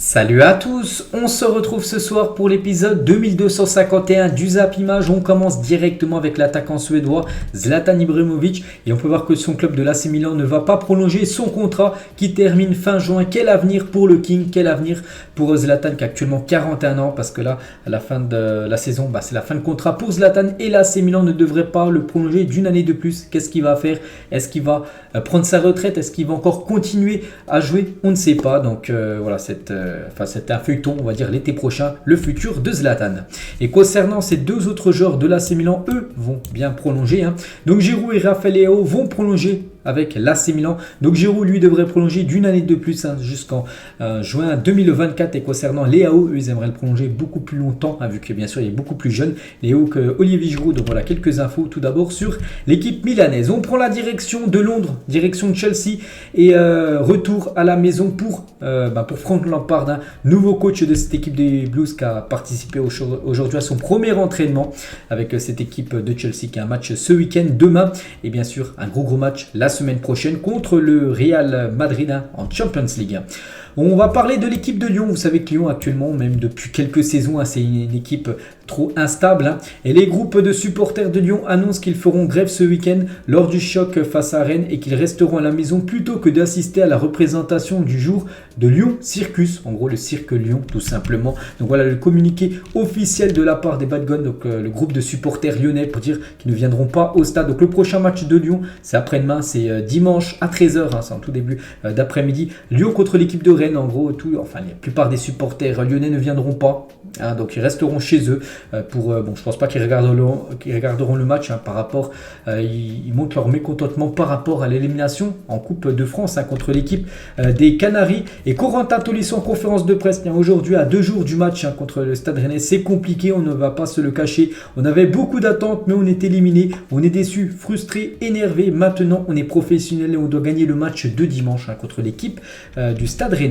Salut à tous, on se retrouve ce soir pour l'épisode 2251 du Zap Image. On commence directement avec l'attaquant suédois Zlatan Ibrahimovic et on peut voir que son club de l'AC Milan ne va pas prolonger son contrat qui termine fin juin. Quel avenir pour le King, quel avenir pour Zlatan qui a actuellement 41 ans parce que là à la fin de la saison c'est la fin de contrat pour Zlatan et l'AC Milan ne devrait pas le prolonger d'une année de plus. Qu'est-ce qu'il va faire? Est-ce qu'il va prendre sa retraite? Est-ce qu'il va encore continuer à jouer? On ne sait pas, donc voilà c'est un feuilleton, on va dire l'été prochain, le futur de Zlatan. Et concernant ces deux autres joueurs de l'AC Milan, eux vont bien prolonger. Donc Giroud et Rafael Leao vont prolonger avec l'AC Milan. Donc Giroud lui devrait prolonger d'une année de plus jusqu'en juin 2024. Et concernant Leao, eux ils aimeraient le prolonger beaucoup plus longtemps, vu que bien sûr il est beaucoup plus jeune Léo que Olivier Giroud. Donc voilà quelques infos tout d'abord sur l'équipe milanaise. On prend la direction de Londres, direction de Chelsea et retour à la maison pour Frank Lampard, nouveau coach de cette équipe des Blues qui a participé aujourd'hui à son premier entraînement avec cette équipe de Chelsea qui a un match ce week-end demain et bien sûr un gros match la semaine prochaine contre le Real Madrid en Champions League. On va parler de l'équipe de Lyon. Vous savez que Lyon actuellement, même depuis quelques saisons, c'est une équipe trop instable. Et les groupes de supporters de Lyon annoncent qu'ils feront grève ce week-end lors du choc face à Rennes et qu'ils resteront à la maison plutôt que d'assister à la représentation du jour de Lyon Circus. En gros, le cirque Lyon, tout simplement. Donc voilà le communiqué officiel de la part des Bad Guns, donc le groupe de supporters lyonnais, pour dire qu'ils ne viendront pas au stade. Donc le prochain match de Lyon, c'est après-demain, c'est dimanche à 13h, c'est en tout début d'après-midi. Lyon contre l'équipe de Rennes. En gros, la plupart des supporters lyonnais ne viendront pas, donc ils resteront chez eux je pense pas qu'ils regarderont le match par rapport, ils montrent leur mécontentement par rapport à l'élimination en Coupe de France contre l'équipe des Canaries. Et Corentin Tolisso en conférence de presse aujourd'hui à 2 jours du match contre le Stade Rennais, c'est compliqué, on ne va pas se le cacher, on avait beaucoup d'attentes mais on est éliminé, on est déçu, frustré, énervé. Maintenant on est professionnel et on doit gagner le match de dimanche contre l'équipe du Stade Rennais.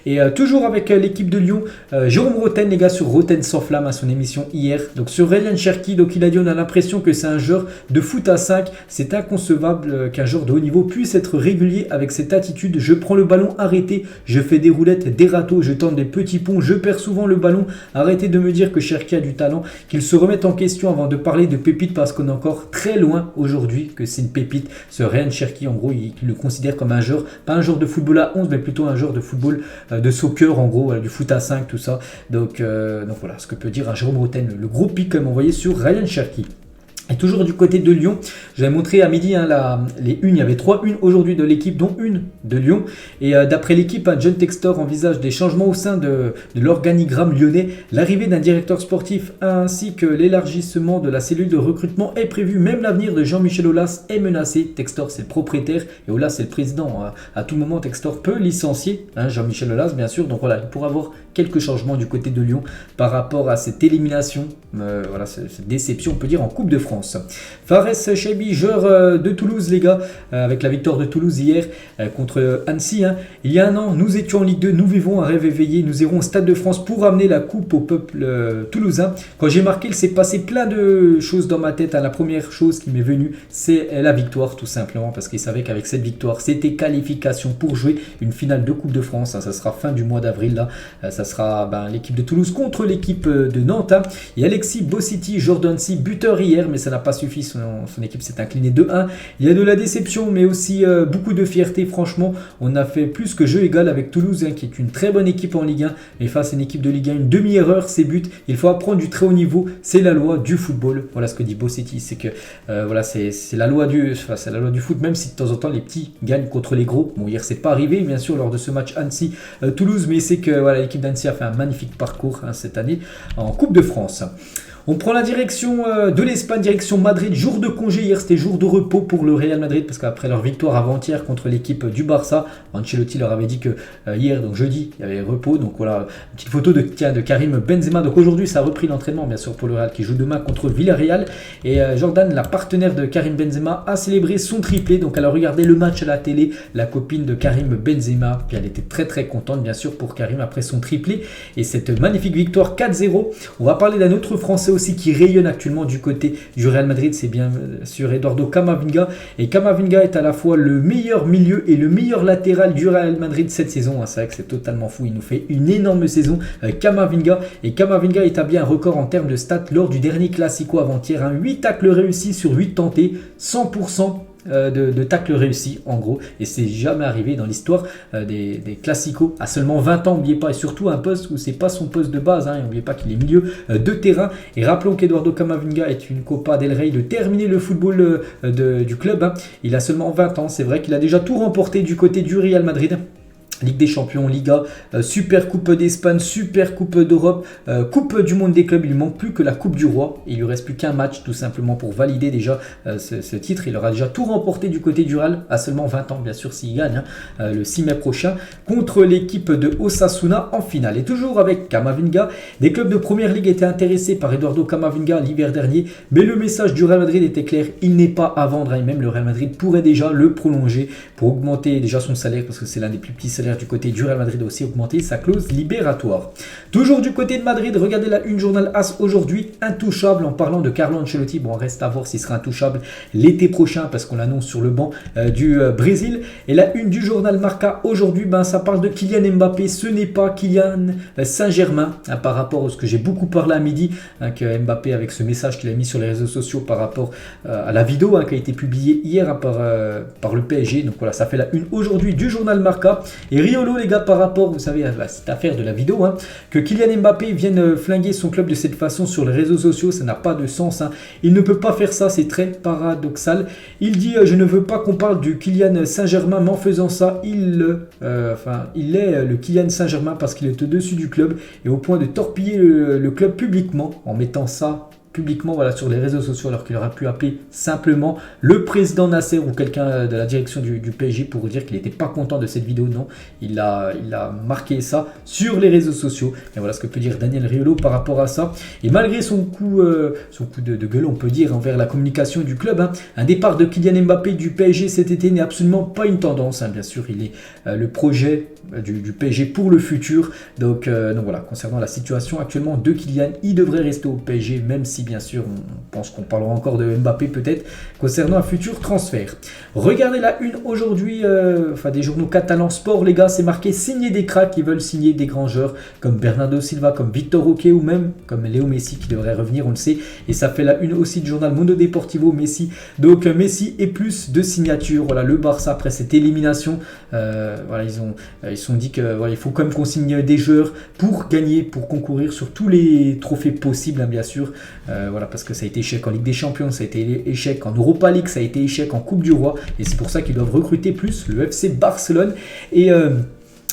Et toujours avec l'équipe de Lyon, Jérôme Roten, les gars, sur Roten sans flamme à son émission hier. Donc sur Ryan Cherki, donc il a dit on a l'impression que c'est un joueur de foot à 5. C'est inconcevable qu'un joueur de haut niveau puisse être régulier avec cette attitude. Je prends le ballon arrêté, je fais des roulettes, des râteaux, je tente des petits ponts, je perds souvent le ballon. Arrêtez de me dire que Cherki a du talent, qu'il se remette en question avant de parler de pépite parce qu'on est encore très loin aujourd'hui que c'est une pépite. Ce Ryan Cherki, en gros, il le considère comme un joueur, pas un joueur de football à 11, mais plutôt un joueur de football de soccer, en gros, du foot à 5, tout ça. Donc voilà ce que peut dire Jérôme Roten, le gros pic comme envoyé sur Ryan Cherki. Et toujours du côté de Lyon, j'avais montré à midi les unes, il y avait 3 unes aujourd'hui de l'équipe, dont une de Lyon. Et d'après l'équipe, John Textor envisage des changements au sein de l'organigramme lyonnais. L'arrivée d'un directeur sportif ainsi que l'élargissement de la cellule de recrutement est prévu. Même l'avenir de Jean-Michel Aulas est menacé. Textor, c'est le propriétaire et Aulas, c'est le président. À tout moment, Textor peut licencier Jean-Michel Aulas, bien sûr. Donc voilà, il pourra avoir quelques changements du côté de Lyon par rapport à cette élimination, cette déception, on peut dire, en Coupe de France. Fares Chaibi, joueur de Toulouse, les gars, avec la victoire de Toulouse hier contre Annecy. Il y a un an, nous étions en Ligue 2, nous vivons un rêve éveillé, nous irons au Stade de France pour amener la coupe au peuple toulousain. Quand j'ai marqué, il s'est passé plein de choses dans ma tête. La première chose qui m'est venue, c'est la victoire, tout simplement, parce qu'il savait qu'avec cette victoire, c'était qualification pour jouer une finale de Coupe de France. Ça sera fin du mois d'avril, là. Ça sera l'équipe de Toulouse contre l'équipe de Nantes. Et Alexis Bossiti, Jordan C, buteur hier, mais ça n'a pas suffi, son équipe s'est inclinée 2-1. Il y a de la déception mais aussi beaucoup de fierté. Franchement, on a fait plus que jeu égal avec Toulouse qui est une très bonne équipe en Ligue 1, mais face à une équipe de Ligue 1, une demi-erreur, c'est but. Il faut apprendre du très haut niveau, c'est la loi du football. Voilà ce que dit Bossetti, c'est que c'est la loi du foot, même si de temps en temps les petits gagnent contre les gros. Bon, hier c'est pas arrivé bien sûr lors de ce match Annecy-Toulouse, mais c'est que l'équipe d'Annecy a fait un magnifique parcours cette année en Coupe de France. On prend la direction de l'Espagne, direction Madrid, jour de congé hier, c'était jour de repos pour le Real Madrid parce qu'après leur victoire avant-hier contre l'équipe du Barça, Ancelotti leur avait dit que hier, donc jeudi, il y avait repos. Donc voilà, une petite photo de Karim Benzema. Donc aujourd'hui, ça a repris l'entraînement bien sûr pour le Real qui joue demain contre Villarreal. Et Jordan, la partenaire de Karim Benzema, a célébré son triplé. Donc elle a regardé le match à la télé, la copine de Karim Benzema. Puis elle était très très contente bien sûr pour Karim après son triplé et cette magnifique victoire 4-0. On va parler d'un autre Français aussi qui rayonne actuellement du côté du Real Madrid, c'est bien sûr Eduardo Camavinga. Et Camavinga est à la fois le meilleur milieu et le meilleur latéral du Real Madrid cette saison. C'est vrai que c'est totalement fou, il nous fait une énorme saison Camavinga. Et Camavinga établit un record en termes de stats lors du dernier Classico avant-hier. 8 tacles réussis sur 8 tentés, 100% de tacles réussis en gros, et c'est jamais arrivé dans l'histoire des Classicos à seulement 20 ans. N'oubliez pas, et surtout un poste où c'est pas son poste de base, n'oubliez pas qu'il est milieu de terrain. Et rappelons qu'Eduardo Camavinga est une Copa del Rey de terminer le football du club. Il a seulement 20 ans, c'est vrai qu'il a déjà tout remporté du côté du Real Madrid. Ligue des Champions, Liga, Super Coupe d'Espagne, Super Coupe d'Europe, Coupe du Monde des clubs. Il ne manque plus que la Coupe du Roi. Il lui reste plus qu'un match tout simplement pour valider déjà ce titre. Il aura déjà tout remporté du côté du Real à seulement 20 ans, bien sûr, s'il gagne le 6 mai prochain contre l'équipe de Osasuna en finale. Et toujours avec Camavinga, des clubs de première ligue étaient intéressés par Eduardo Camavinga l'hiver dernier, mais le message du Real Madrid était clair, il n'est pas à vendre, et même le Real Madrid pourrait déjà le prolonger pour augmenter déjà son salaire, parce que c'est l'un des plus petits salaires du côté du Real Madrid, aussi augmenter sa clause libératoire. Toujours du côté de Madrid, regardez la une journal AS aujourd'hui, intouchable en parlant de Carlo Ancelotti. Bon, on reste à voir s'il sera intouchable l'été prochain parce qu'on l'annonce sur le banc du Brésil. Et la une du journal Marca aujourd'hui, ça parle de Kylian Mbappé. Ce n'est pas Kylian Saint-Germain par rapport à ce que j'ai beaucoup parlé à midi, que Mbappé avec ce message qu'il a mis sur les réseaux sociaux par rapport à la vidéo qui a été publiée hier par le PSG. Donc voilà, ça fait la une aujourd'hui du journal Marca. Et Riolo, les gars, par rapport, vous savez, à cette affaire de la vidéo, que Kylian Mbappé vienne flinguer son club de cette façon sur les réseaux sociaux, ça n'a pas de sens. Il ne peut pas faire ça, c'est très paradoxal. Il dit, je ne veux pas qu'on parle du Kylian Saint-Germain, mais en faisant ça, il est le Kylian Saint-Germain parce qu'il est au-dessus du club et au point de torpiller le club publiquement en mettant ça publiquement sur les réseaux sociaux, alors qu'il aurait pu appeler simplement le président Nasser ou quelqu'un de la direction du PSG pour dire qu'il n'était pas content de cette vidéo. Non, il a marqué ça sur les réseaux sociaux. Et voilà ce que peut dire Daniel Riolo par rapport à ça. Et malgré son coup de gueule, on peut dire, envers la communication du club, un départ de Kylian Mbappé du PSG cet été n'est absolument pas une tendance. Bien sûr, il est le projet du PSG pour le futur. Donc voilà, concernant la situation actuellement de Kylian, il devrait rester au PSG, même si bien sûr on pense qu'on parlera encore de Mbappé peut-être concernant un futur transfert. Regardez la une aujourd'hui des journaux catalans sport, les gars, c'est marqué signer des cracks qui veulent signer des grands joueurs comme Bernardo Silva, comme Victor Roque ou même comme Léo Messi qui devrait revenir, on le sait. Et ça fait la une aussi du journal Mundo Deportivo, Messi. Donc Messi et plus de signatures. Voilà, le Barça après cette élimination, ils se sont dit que il faut quand même qu'on signe des joueurs pour gagner, pour concourir sur tous les trophées possibles, bien sûr. Parce que ça a été échec en Ligue des Champions, ça a été échec en Europa League, ça a été échec en Coupe du Roi, et c'est pour ça qu'ils doivent recruter plus le FC Barcelone. Et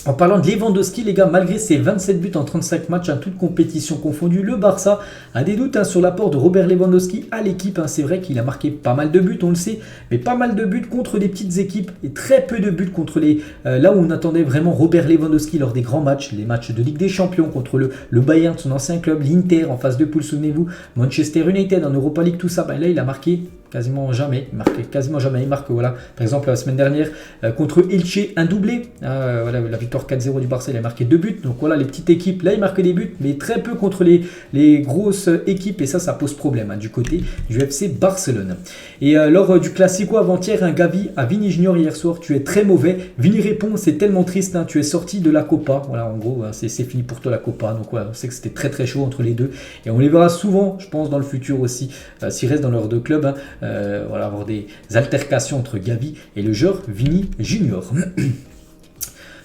en parlant de Lewandowski, les gars, malgré ses 27 buts en 35 matchs, toutes compétitions confondues, le Barça a des doutes sur l'apport de Robert Lewandowski à l'équipe. C'est vrai qu'il a marqué pas mal de buts, on le sait, mais pas mal de buts contre des petites équipes et très peu de buts contre là où on attendait vraiment Robert Lewandowski lors des grands matchs, les matchs de Ligue des Champions contre le Bayern, son ancien club, l'Inter en phase de poule, souvenez-vous, Manchester United en Europa League, tout ça. Là, il a marqué quasiment jamais. Il marque, par exemple, la semaine dernière contre Elche, un doublé. La victoire 4-0 du Barça, il a marqué 2 buts. Donc voilà, les petites équipes, là, il marque des buts, mais très peu contre les grosses équipes. Et ça pose problème du côté du FC Barcelone. Et lors du Classico avant-hier, un Gavi à Vini Junior hier soir, tu es très mauvais. Vini répond, c'est tellement triste, tu es sorti de la Copa. Voilà, en gros, c'est fini pour toi la Copa. Donc voilà, on sait que c'était très très chaud entre les deux. Et on les verra souvent, je pense, dans le futur aussi, s'ils restent dans leurs deux clubs. Avoir des altercations entre Gavi et le joueur Vini Junior.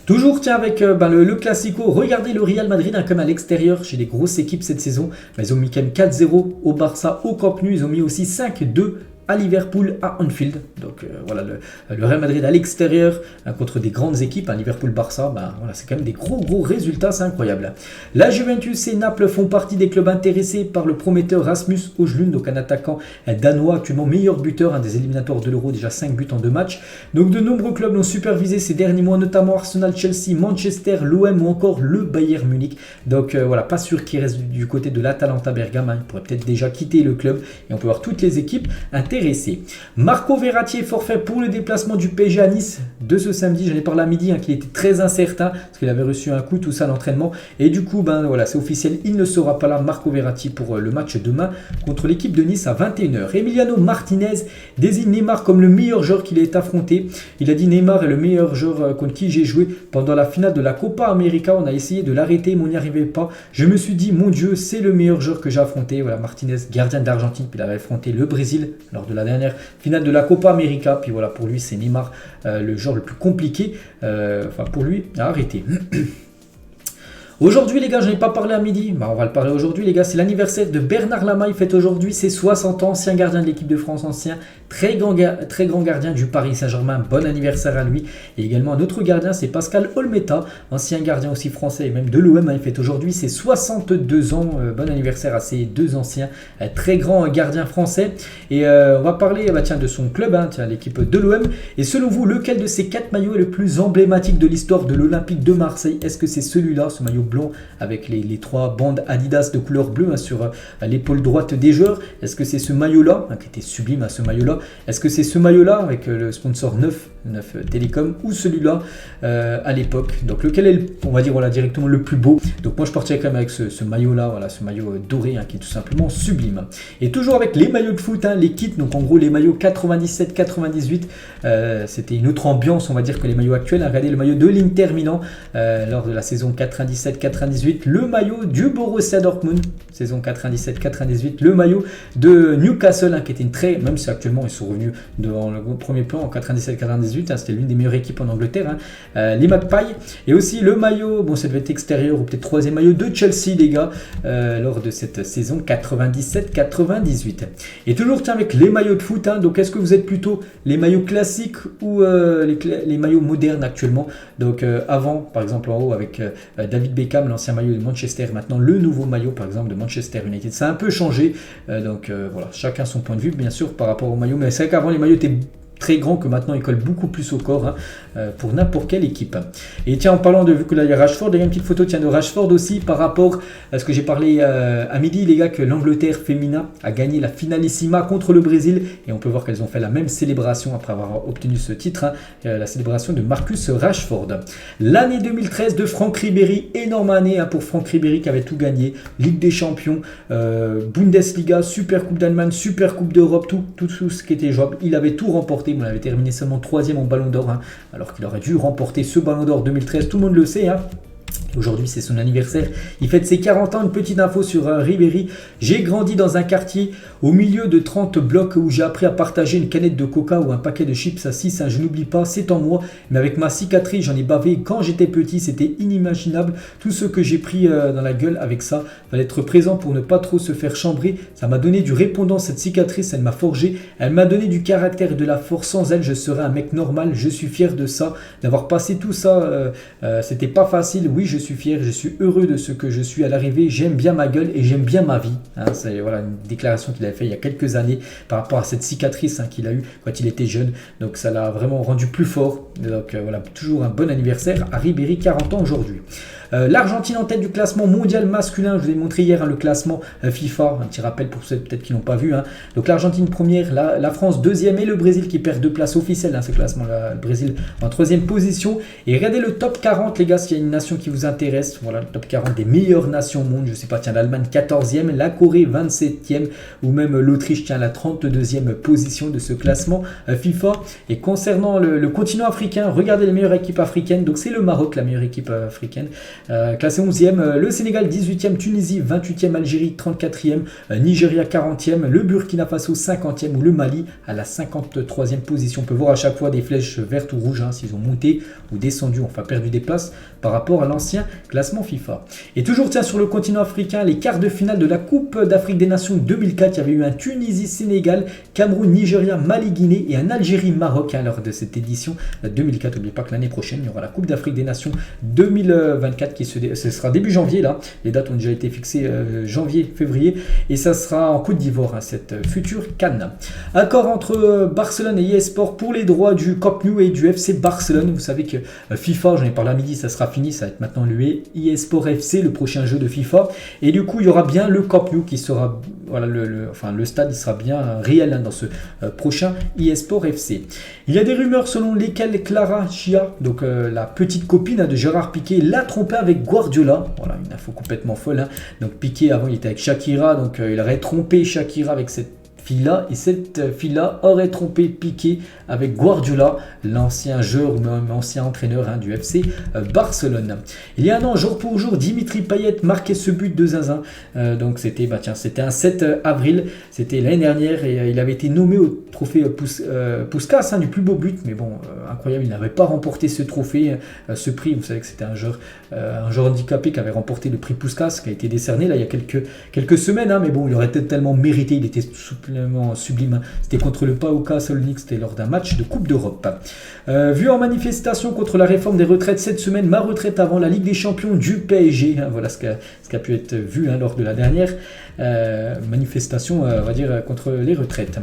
Toujours avec le Classico, regardez le Real Madrid comme à l'extérieur chez les grosses équipes cette saison. Ils ont mis quand même 4-0 au Barça au Camp Nou, ils ont mis aussi 5-2 à Liverpool à Anfield. Donc le Real Madrid à l'extérieur contre des grandes équipes, Liverpool-Barça, c'est quand même des gros résultats, c'est incroyable. La Juventus et Naples font partie des clubs intéressés par le prometteur Rasmus Højlund, donc un attaquant danois actuellement meilleur buteur des éliminatoires de l'Euro, déjà 5 buts en 2 matchs. Donc de nombreux clubs l'ont supervisé ces derniers mois, notamment Arsenal, Chelsea, Manchester, l'OM ou encore le Bayern Munich. Donc pas sûr qu'il reste du côté de l'Atalanta Bergame, il pourrait peut-être déjà quitter le club et on peut voir toutes les équipes intéressées intéressé. Marco Verratti est forfait pour le déplacement du PSG à Nice de ce samedi. J'en ai parlé à midi, qu'il était très incertain parce qu'il avait reçu un coup, tout ça, l'entraînement. Et du coup, voilà, c'est officiel, il ne sera pas là, Marco Verratti, pour le match demain contre l'équipe de Nice à 21h. Emiliano Martinez désigne Neymar comme le meilleur joueur qu'il ait affronté. Il a dit: Neymar est le meilleur joueur contre qui j'ai joué pendant la finale de la Copa América. On a essayé de l'arrêter, mais on n'y arrivait pas. Je me suis dit: mon Dieu, c'est le meilleur joueur que j'ai affronté. Voilà, Martinez, gardien d'Argentine, puis il avait affronté le Brésil lors de la dernière finale de la Copa América. Puis voilà, pour lui, c'est Neymar le joueur le plus compliqué, pour lui, à arrêter. Aujourd'hui les gars, je n'ai pas parlé à midi, on va le parler aujourd'hui les gars, c'est l'anniversaire de Bernard Lama, il fête aujourd'hui ses 60 ans, ancien gardien de l'équipe de France, ancien très grand gardien du Paris Saint-Germain, bon anniversaire à lui. Et également un autre gardien, c'est Pascal Olmeta, ancien gardien aussi français et même de l'OM, il fête aujourd'hui ses 62 ans, bon anniversaire à ces deux anciens, très grands gardiens français. Et on va parler de son club, l'équipe de l'OM. Et selon vous, lequel de ces 4 maillots est le plus emblématique de l'histoire de l'Olympique de Marseille? Est-ce que c'est celui-là, ce maillot blanc avec les 3 bandes Adidas de couleur bleue sur l'épaule droite des joueurs? Est-ce que c'est ce maillot-là, qui était sublime, ce maillot-là? Est-ce que c'est ce maillot-là avec le sponsor 9 Télécom, ou celui-là à l'époque? Donc lequel est, on va dire directement le plus beau? Donc moi je partirais quand même avec ce maillot-là, voilà, ce maillot doré qui est tout simplement sublime. Et toujours avec les maillots de foot, les kits, donc en gros les maillots 97-98, c'était une autre ambiance, on va dire, que les maillots actuels. Regardez le maillot de l'Inter Milan lors de la saison 97-98, le maillot du Borussia Dortmund saison 97-98, le maillot de Newcastle qui était une très, même si actuellement ils sont revenus dans le premier plan en 97-98, c'était l'une des meilleures équipes en Angleterre, les Magpies. Et aussi le maillot, bon ça devait être extérieur ou peut-être troisième maillot de Chelsea les gars, lors de cette saison 97-98. Et toujours avec les maillots de foot, donc est-ce que vous êtes plutôt les maillots classiques ou les maillots modernes actuellement? Donc avant, par exemple en haut avec David Beckham, l'ancien maillot de Manchester, maintenant le nouveau maillot par exemple de Manchester United, ça a un peu changé, donc voilà, chacun son point de vue bien sûr par rapport au maillot, mais c'est vrai qu'avant les maillots étaient très grand, que maintenant il colle beaucoup plus au corps pour n'importe quelle équipe. Et tiens, en parlant de, vu que là il y a Rashford, il y a une petite photo de Rashford aussi par rapport à ce que j'ai parlé à midi les gars, que l'Angleterre féminin a gagné la finalissima contre le Brésil, et on peut voir qu'elles ont fait la même célébration après avoir obtenu ce titre, la célébration de Marcus Rashford. L'année 2013 de Franck Ribéry, énorme année pour Franck Ribéry qui avait tout gagné, Ligue des Champions, Bundesliga, Super Coupe d'Allemagne, Super Coupe d'Europe, tout ce qui était jouable, il avait tout remporté. On avait terminé seulement 3e en Ballon d'Or, alors qu'il aurait dû remporter ce Ballon d'Or 2013, tout le monde le sait. Aujourd'hui, c'est son anniversaire. Il fête ses 40 ans. Une petite info sur Ribéry. J'ai grandi dans un quartier au milieu de 30 blocs où j'ai appris à partager une canette de coca ou un paquet de chips à 6. Je n'oublie pas, c'est en moi. Mais avec ma cicatrice, j'en ai bavé. Quand j'étais petit, c'était inimaginable. Tout ce que j'ai pris dans la gueule avec ça. Fallait être présent pour ne pas trop se faire chambrer. Ça m'a donné du répondant, cette cicatrice. Elle m'a forgé. Elle m'a donné du caractère et de la force. Sans elle, je serais un mec normal. Je suis fier de ça. D'avoir passé tout ça, c'était pas facile. Oui, je suis fier, je suis heureux de ce que je suis à l'arrivée, j'aime bien ma gueule et j'aime bien ma vie. C'est voilà, une déclaration qu'il avait fait il y a quelques années par rapport à cette cicatrice qu'il a eue quand il était jeune. Donc ça l'a vraiment rendu plus fort. Donc voilà, toujours un bon anniversaire à Ribéry, 40 ans aujourd'hui. L'Argentine en tête du classement mondial masculin. Je vous ai montré hier le classement FIFA, un petit rappel pour ceux peut-être qui n'ont pas vu. Donc l'Argentine première, la France deuxième et le Brésil qui perd 2 places officielles. Ce classement, le Brésil en 3e position. Et regardez le top 40 les gars, s'il y a une nation qui vous intéresse. Voilà le top 40 des meilleures nations au monde. Je sais pas, tiens, l'Allemagne 14e, la Corée 27e ou même l'Autriche tient la 32e position de ce classement FIFA. Et concernant le continent africain, regardez les meilleures équipes africaines. Donc c'est le Maroc, la meilleure équipe africaine. Classé 11e, le Sénégal 18e, Tunisie 28e, Algérie 34e, Nigeria 40e, le Burkina Faso 50e ou le Mali à la 53e position. On peut voir à chaque fois des flèches vertes ou rouges s'ils ont monté ou descendu, enfin perdu des places par rapport à l'ancien classement FIFA. Et toujours tiens sur le continent africain, les quarts de finale de la Coupe d'Afrique des Nations 2004, il y avait eu un Tunisie-Sénégal, Cameroun-Nigeria, Mali-Guinée et un Algérie-Maroc lors de cette édition 2004. N'oubliez pas que l'année prochaine, il y aura la Coupe d'Afrique des Nations 2024 ce sera début janvier là. Les dates ont déjà été fixées janvier-février et ça sera en Côte d'Ivoire cette future CAN. Accord entre Barcelone et EA Sport pour les droits du Camp Nou et du FC Barcelone. Vous savez que FIFA, j'en ai parlé à midi, ça sera fini, ça va être maintenant le eSport FC, le prochain jeu de FIFA. Et du coup, il y aura bien le Camp Nou qui sera, voilà, le stade, il sera bien réel dans ce prochain eSport FC. Il y a des rumeurs selon lesquelles Clara Chia, donc la petite copine de Gérard Piqué, l'a trompé avec Guardiola. Voilà, une info complètement folle. Donc Piqué, avant, il était avec Shakira, donc il aurait trompé Shakira avec cette fille-là, et cette fille-là aurait trompé Piqué avec Guardiola, l'ancien joueur ou même ancien entraîneur du FC Barcelone. Il y a un an, jour pour jour, Dimitri Payet marquait ce but de zinzin. Donc c'était un 7 avril, c'était l'année dernière, et il avait été nommé au trophée Puskás du plus beau but, mais bon, incroyable, il n'avait pas remporté ce trophée, ce prix. Vous savez que c'était un joueur handicapé qui avait remporté le prix Puskás, qui a été décerné là il y a quelques semaines, mais bon, il aurait tellement mérité, il était sublime. C'était contre le PAOK Salonique, c'était lors d'un match de Coupe d'Europe. Vu en manifestation contre la réforme des retraites cette semaine, ma retraite avant la Ligue des Champions du PSG. Voilà ce qui a pu être vu lors de la dernière manifestation, on va dire, contre les retraites.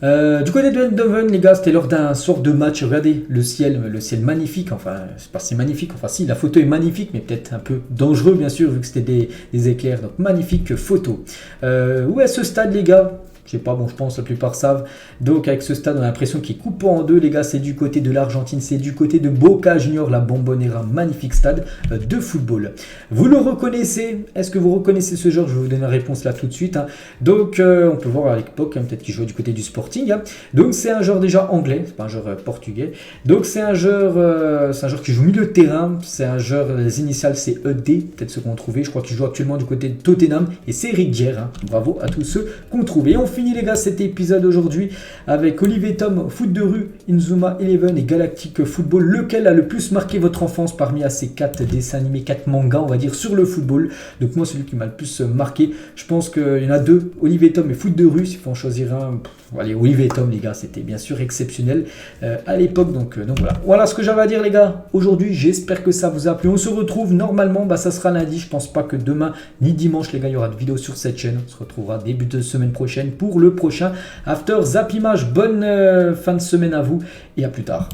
Du côté de Eindhoven, les gars, c'était lors d'un sort de match. Regardez le ciel magnifique. Enfin, c'est pas si magnifique. Enfin, si, la photo est magnifique, mais peut-être un peu dangereux, bien sûr, vu que c'était des éclairs. Donc, magnifique photo. Où est ce stade, les gars? Je sais pas, bon, je pense que la plupart savent. Donc, avec ce stade, on a l'impression qu'il coupe en deux, les gars. C'est du côté de l'Argentine, c'est du côté de Boca Juniors, la Bombonera, magnifique stade de football. Vous le reconnaissez? Est-ce que vous reconnaissez ce joueur? Je vais vous donner la réponse là tout de suite. Donc, on peut voir à l'époque, peut-être qu'il jouait du côté du Sporting. Donc, c'est un joueur déjà anglais, c'est pas un joueur portugais. Donc, c'est un joueur qui joue milieu de terrain. C'est un joueur, les initiales, c'est ED, peut-être ceux qu'on trouvait. Je crois qu'il joue actuellement du côté de Tottenham. Et c'est Eric Dier. Bravo à tous ceux qu'on trouve. Et on finit, les gars, cet épisode aujourd'hui avec Olivier Tom, Foot de rue, Inzuma Eleven et Galactic Football. Lequel a le plus marqué votre enfance parmi ces 4 dessins animés, 4 mangas, on va dire, sur le football? Donc moi, celui qui m'a le plus marqué, je pense qu'il y en a 2, Olivier Tom et Foot de rue. S'il faut en choisir un, allez, Olivier Tom, les gars, c'était bien sûr exceptionnel à l'époque. Donc voilà ce que j'avais à dire, les gars, aujourd'hui. J'espère que ça vous a plu. On se retrouve normalement, ça sera lundi. Je pense pas que demain ni dimanche, les gars, il y aura de vidéos sur cette chaîne. On se retrouvera début de semaine prochaine pour le prochain After Zap Image. Bonne fin de semaine à vous et à plus tard.